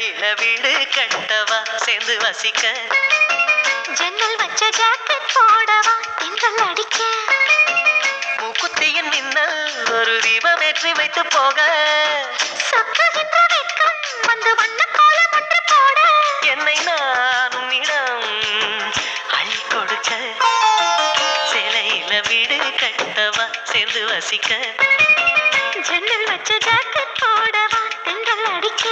சிலையில வீடு கட்டவா சேர்ந்து வசிக்க ஜன்னல் வச்ச ஜாக்கெட் போடவா தென்றல் அடிக்க மூக்குத்தியின் மின்னல் ஒரு தீபம் ஏற்றி வைத்து போக சொக்குகின்ற வெட்கம் வந்து வண்ண கோலம் ஒன்று போட என்னை நான் உன்னிடம் அள்ளி கொடுக்க சிலையில வீடு கட்டவா சேர்ந்து வசிக்க ஜன்னல் வச்ச ஜாக்கெட் போடவா தென்றல் அடிக்க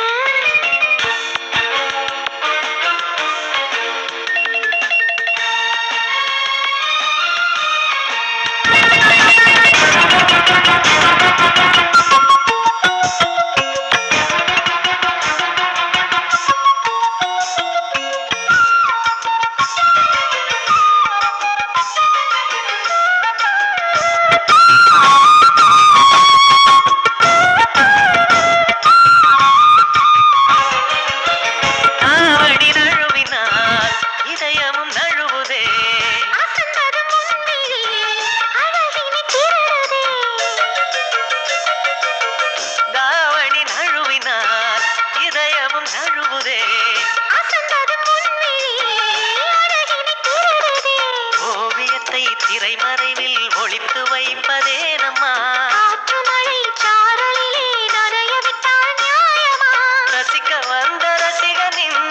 ஓவியத்தை திரைமறைவில் ஒளித்து வைப்பதே நம்மா ஆற்றுமழை சாரலிலே நனைய விட்டால் நியாயமா ரசிக்க வந்த ரசிகனின்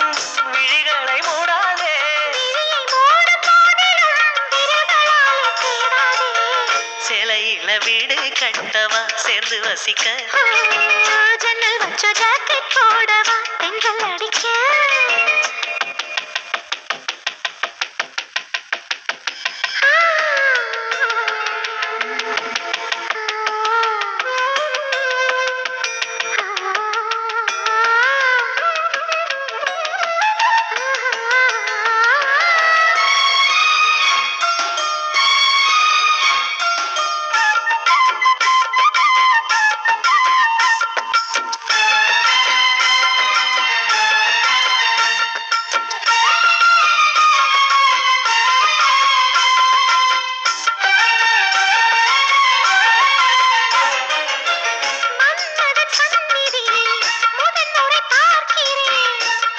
விழிகளை மூடாதே விழியை மூட போதிலும் விரல்களால் தேடாதே சிலையில வீடு கட்டவா சேர்ந்து வசிக்க ஜன்னல் வச்ச ஜாக்கெட் போடவா தென்றல் அடிக்க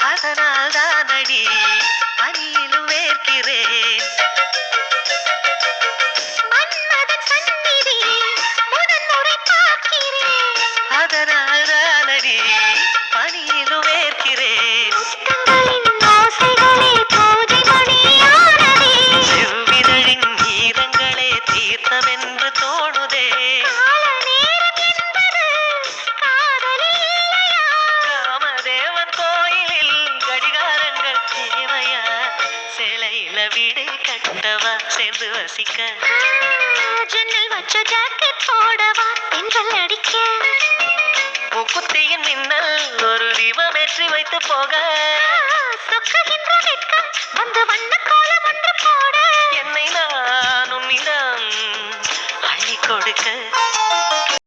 அதனால் தானடி பனியிலும் வேர்க்கிறேன் அதனால் தானடி பனியிலும் வேர்க்கிறேன் செவ்விதழின் ஈரங்களே தீர்த்தமென்று தோணுதே காமதேவன் கோயிலில் கடிகாரங்கள் தேவையா சிலையில வீடு கட்டவா சேர்ந்து வசிக்க ஜன்னல் வச்ச ஜாக்கெட் போடவா தென்றல் அடிக்க மூக்குத்தியின் மின்னல் ஒரு தீபம் ஏற்றி வைத்து போக சொக்குகின்ற வெட்கம் வந்து வண்ண